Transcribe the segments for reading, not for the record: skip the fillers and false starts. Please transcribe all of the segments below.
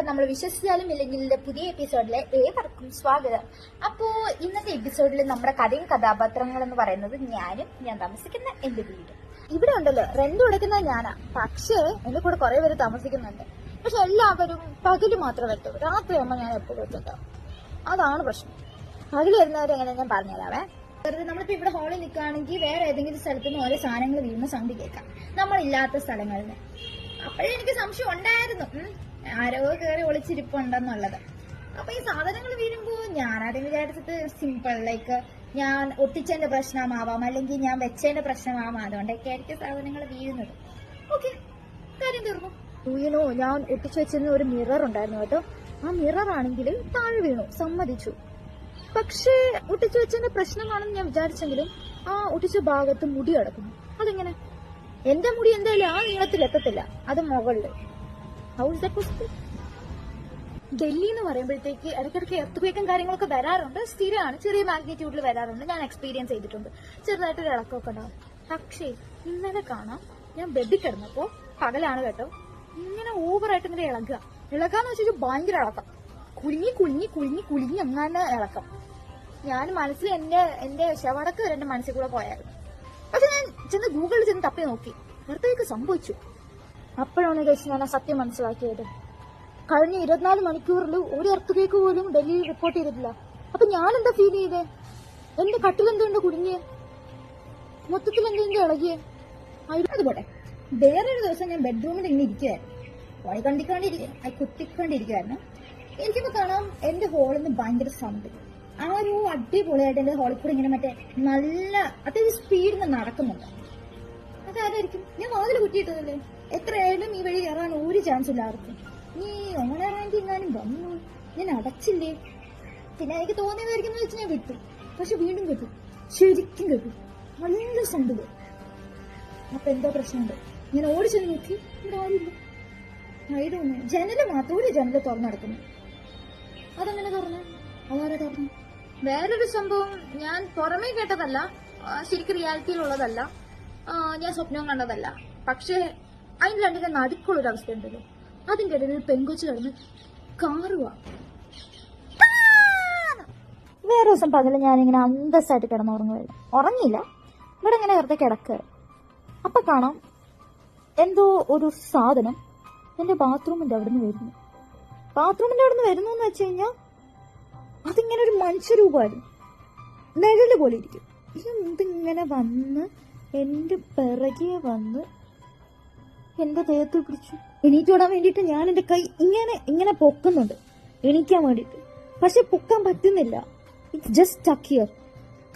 നമ്മൾ വിശ്വസിച്ചാലും ഇല്ലെങ്കിൽ പുതിയ എപ്പിസോഡിലെ ഏവർക്കും സ്വാഗതം. അപ്പോ ഇന്നത്തെ എപ്പിസോഡിൽ നമ്മുടെ കഥയും കഥാപാത്രങ്ങൾ എന്ന് പറയുന്നത് ഞാൻ താമസിക്കുന്ന എന്റെ വീട്. ഇവിടെ ഉണ്ടല്ലോ റെന്റ് കൊടുക്കുന്നത് ഞാനാ, പക്ഷേ എന്റെ കൂടെ കുറെ പേര് താമസിക്കുന്നുണ്ട്. പക്ഷെ എല്ലാവരും പകല് മാത്രമേ എത്തുള്ളൂ, രാത്രി ആകുമ്പോൾ ഞാൻ എപ്പോഴും എത്തുണ്ടാവും. അതാണ് പ്രശ്നം. പകല് വരുന്നവരെങ്ങനെ ഞാൻ പറഞ്ഞുതരാവേ. നമ്മളിപ്പോ ഇവിടെ ഹോളിൽ നിൽക്കുകയാണെങ്കിൽ വേറെ ഏതെങ്കിലും സ്ഥലത്ത് നിന്ന് ഓരോ സാധനങ്ങൾ വീഴുന്ന സൗണ്ട് കേൾക്കാം, നമ്മളില്ലാത്ത സ്ഥലങ്ങളിൽ നിന്ന്. അപ്പോഴേ എനിക്ക് സംശയം ഉണ്ടായിരുന്നു ആരോ കയറി ഒളിച്ചിരിപ്പുണ്ടെന്നുള്ളത്. അപ്പൊ ഈ സാധനങ്ങൾ വീഴുമ്പോ ഞാനാദ്യം വിചാരിച്ചത് സിമ്പിൾ, ലൈക്ക് ഞാൻ ഒട്ടിച്ചതിന്റെ പ്രശ്നമാവാം, അല്ലെങ്കിൽ ഞാൻ വെച്ചതിന്റെ പ്രശ്നമാവാം, അതുകൊണ്ടൊക്കെ ആയിരിക്കും സാധനങ്ങൾ വീഴുന്നത്. ഓക്കെ, കാര്യം തീർന്നു. വീണു. ഞാൻ ഒട്ടിച്ചു വെച്ചിരുന്ന ഒരു മിറർ ഉണ്ടായിരുന്നു കേട്ടോ. ആ മിറർ ആണെങ്കിൽ താഴെ വീണു, സമ്മതിച്ചു. പക്ഷേ ഒട്ടിച്ചു വെച്ചതിന്റെ പ്രശ്നമാണെന്ന് ഞാൻ വിചാരിച്ചെങ്കിലും ആ ഒട്ടിച്ച ഭാഗത്ത് മുടി കിടക്കുന്നു. അതെങ്ങനെ? എന്റെ മുടി എന്തായാലും ആ നീളത്തിൽ എത്തത്തില്ല, അത് മുകളില്. How is that possible? Delhi എന്ന് പറയുമ്പോഴത്തേക്ക് ഇടയ്ക്കിടയ്ക്ക് എർത്തുവേക്കും കാര്യങ്ങളൊക്കെ വരാറുണ്ട്, സ്ഥിരമാണ്, ചെറിയ മാഗ്നിറ്റ്യൂഡിൽ വരാറുണ്ട്. ഞാൻ എക്സ്പീരിയൻസ് ചെയ്തിട്ടുണ്ട്, ചെറുതായിട്ടൊരു ഇളക്കമൊക്കെ ഉണ്ടാവും. പക്ഷേ ഇന്നലെ കാണാം, ഞാൻ ബെഡിൽ കിടന്നപ്പോ, പകലാണ് കേട്ടോ, ഇങ്ങനെ ഓവറായിട്ട് ഇങ്ങനെ ഇളക്കാന്ന് വെച്ചാൽ ഭയങ്കര ഇളക്കം, കുലുങ്ങി അങ്ങനെ ഇളക്കം. ഞാൻ മനസ്സിൽ എന്റെ ശവടക്ക് വരെ എന്റെ മനസ്സിൽ കൂടെ പോയായിരുന്നു. പക്ഷെ ഞാൻ ചെന്ന് ഗൂഗിളിൽ ചെന്ന് തപ്പി നോക്കി, എർത്തുവേക്ക് സംഭവിച്ചു. അപ്പോഴാണ് കഴിച്ച് ഞാൻ ആ സത്യം മനസ്സിലാക്കിയത്. കഴിഞ്ഞ 24 മണിക്കൂറിൽ ഒരു എർത്തുവേക്ക് പോലും ഡൽഹിയിൽ റിപ്പോർട്ട് ചെയ്തിട്ടില്ല. അപ്പൊ ഞാൻ എന്താ ഫീൽ ചെയ്തേ? എന്റെ കട്ടിലെന്തുണ്ട് കുടുങ്ങിയേ, മൊത്തത്തിൽ എന്തെങ്കിലും ഇളകിയേ. അതുപോലെ വേറൊരു ദിവസം ഞാൻ ബെഡ്റൂമിൽ ഇങ്ങനെ ഇരിക്കുവായിരുന്നു, കുത്തിക്കൊണ്ടിരിക്കുവായിരുന്നു. എനിക്കിപ്പോ കാണാം എന്റെ ഹോളിൽ നിന്ന് ഭയങ്കര സൗണ്ട്. ആ ഒരു അടിപൊളിയായിട്ട് എന്റെ ഹോളിൽ കൂടെ ഇങ്ങനെ മറ്റേ നല്ല അത്യാവശ്യം സ്പീഡിൽ നടക്കുന്നുണ്ട്. അതാരായിരിക്കും? ഞാൻ വാതിൽ കുറ്റിയിട്ടതല്ലേ, എത്രയായാലും ഈ വഴി കയറാൻ ഒരു ചാൻസ് ഇല്ല ആർക്കും. നീ ഓണറാണെങ്കിൽ എങ്ങാനും വന്നു, ഞാൻ അടച്ചില്ലേ. പിന്നെ എനിക്ക് തോന്നിയതായിരിക്കും വെച്ച് ഞാൻ വിട്ടു. പക്ഷെ വീണ്ടും കേട്ടു, ശരിക്കും കേട്ടു, നല്ല സൗണ്ട്. അപ്പൊ എന്താ പ്രശ്നമുണ്ട്? ഞാൻ ഓടിച്ചെന്ന് നോക്കി, ഇവിടെ ആരുമില്ല. ജനല് മാത്രം, ഒരു ജനല് തുറന്നെടുക്കുന്നു. അതെങ്ങനെ തുറന്നു? അതാരെ തുറന്നു? വേറൊരു സംഭവം ഞാൻ പുറമേ കേട്ടതല്ല, ശരിക്കും റിയാലിറ്റിയിലുള്ളതല്ല, ഞാൻ സ്വപ്നം കണ്ടതല്ല. പക്ഷെ അതിന് രണ്ടിന്റെ നടുക്കുള്ളൊരു അവസ്ഥ ഉണ്ടല്ലോ, അതിന്റെ ഇടയിൽ പെങ്കൊച്ചു കിടന്ന് കാറുവാ. വേറെ ദിവസം പകല് ഞാനിങ്ങനെ അന്തസ്സായിട്ട് കിടന്നുറങ്ങുകയല്ല, ഉറങ്ങിയില്ല, ഇവിടെ ഇങ്ങനെ വെറുതെ കിടക്കുക. അപ്പൊ കാണാം എന്തോ ഒരു സാധനം എന്റെ ബാത്റൂമിന്റെ അവിടുന്ന് വരുന്നു. ബാത്റൂമിന്റെ അവിടുന്ന് വരുന്നു എന്ന് വെച്ച് കഴിഞ്ഞാൽ അതിങ്ങനെ ഒരു മനുഷ്യരൂപമായിരുന്നു, നിഴല് പോലെ ഇരിക്കും. ഇതിങ്ങനെ വന്ന് എന്റെ പിറകെ വന്ന് എന്റെ ദേഹത്ത് പിടിച്ചു. എണീറ്റോടാൻ വേണ്ടിയിട്ട് ഞാൻ എന്റെ കൈ ഇങ്ങനെ പൊക്കുന്നുണ്ട്, എണീക്കാൻ വേണ്ടിയിട്ട്. പക്ഷെ പൊക്കാൻ പറ്റുന്നില്ല, ഇറ്റ്സ് ജസ്റ്റ് സ്റ്റക്ക് ഹിയർ.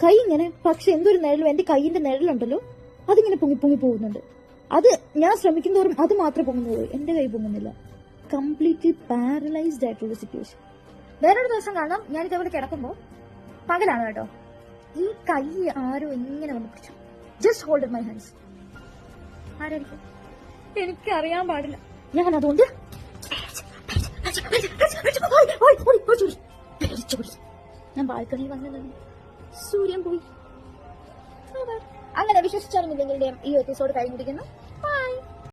കൈ ഇങ്ങനെ, പക്ഷെ എന്തൊരു നിഴലും, എന്റെ കൈയിന്റെ നിഴലുണ്ടല്ലോ അതിങ്ങനെ പൊങ്ങി പോകുന്നുണ്ട്. അത് ഞാൻ ശ്രമിക്കുന്നതോറും അത് മാത്രമേ പൊങ്ങുന്നുള്ളൂ, എന്റെ കൈ പൊങ്ങുന്നില്ല. കംപ്ലീറ്റ്ലി പാരലൈസ്ഡ് ആയിട്ടുള്ള സിറ്റുവേഷൻ. വേറൊരു ദിവസം കാണാം, ഞാൻ ഇതേപോലെ കിടക്കുമ്പോ, പകലാണ് കേട്ടോ, ഈ കൈ ആരോ ഇങ്ങനെ വന്ന് പിടിച്ചു. Just hold my hands. ആരായിരിക്കും? എനിക്കറിയാൻ പാടില്ല. ഞാൻ അതുകൊണ്ട് ഞാൻ ബാൽക്കണിയിൽ വന്നു, സൂര്യൻ പോയി. അങ്ങനെ വിശ്വസിച്ചാലും ഇല്ലെങ്കിലും ഈ എപ്പിസോഡ് കഴിഞ്ഞിരിക്കുന്നു.